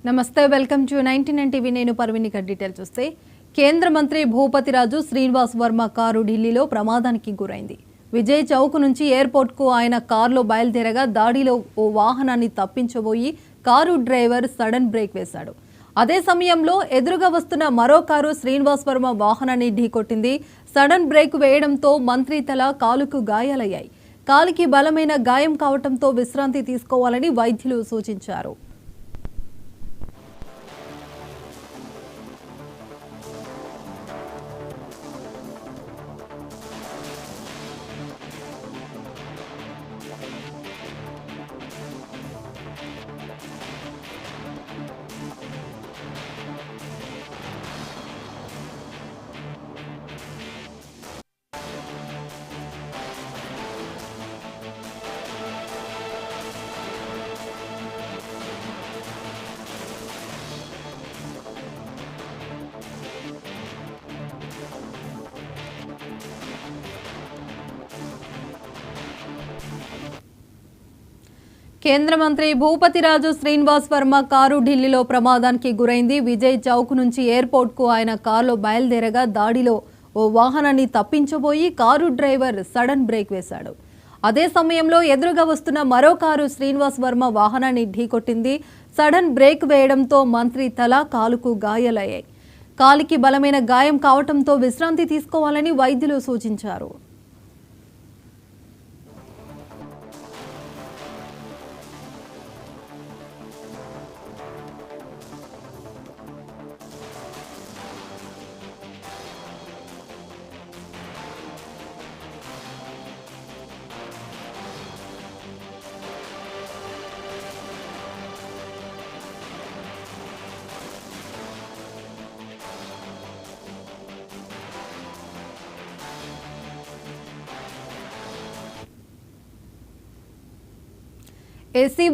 నమస్తే welcome to 99 TV నేను పర్విని details చూస్తే కేంద్ర మంత్రి భూపతిరాజు శ్రీనివాస్ వర్మ కారు ఢిల్లీలో ప్రమాదానికి గురైంది. విజయ్ చౌక్ నుంచి ఎయిర్పోర్ట్ కు ఆయన కారులో బయలుదేరగా దాడిలో ఓ వాహనాన్ని తప్పించబోయి కారు డ్రైవర్ సడన్ బ్రేక్ వేశాడు. అదే సమయంలో ఎదురుగా వస్తున్న మరో కారు శ్రీనివాస్ వర్మ వాహనాన్ని ఢీకొట్టింది. సడన్ బ్రేక్ వేయడంతో మంత్రి తల కాలుకు గాయాలయ్యాయి. కాలికి బలమైన గాయం కావడంతో విశ్రాంతి తీసుకోవాలని వైద్యులు సూచించారు. కేంద్ర మంత్రి భూపతిరాజు శ్రీనివాస్ వర్మ కారు ఢిల్లీలో ప్రమాదానికి గురైంది. విజయ్ చౌక్ నుంచి ఎయిర్పోర్ట్ కు ఆయన కారులో బయలుదేరగా దాడిలో ఓ వాహనాన్ని తప్పించబోయి కారు డ్రైవర్ సడన్ బ్రేక్ వేశాడు. అదే సమయంలో ఎదురుగా వస్తున్న మరో కారు శ్రీనివాస్ వర్మ వాహనాన్ని ఢీకొట్టింది. సడన్ బ్రేక్ వేయడంతో మంత్రి తల కాలుకు గాయాలయ్యాయి. కాలికి బలమైన గాయం కావడంతో విశ్రాంతి తీసుకోవాలని వైద్యులు సూచించారు. ఏసీ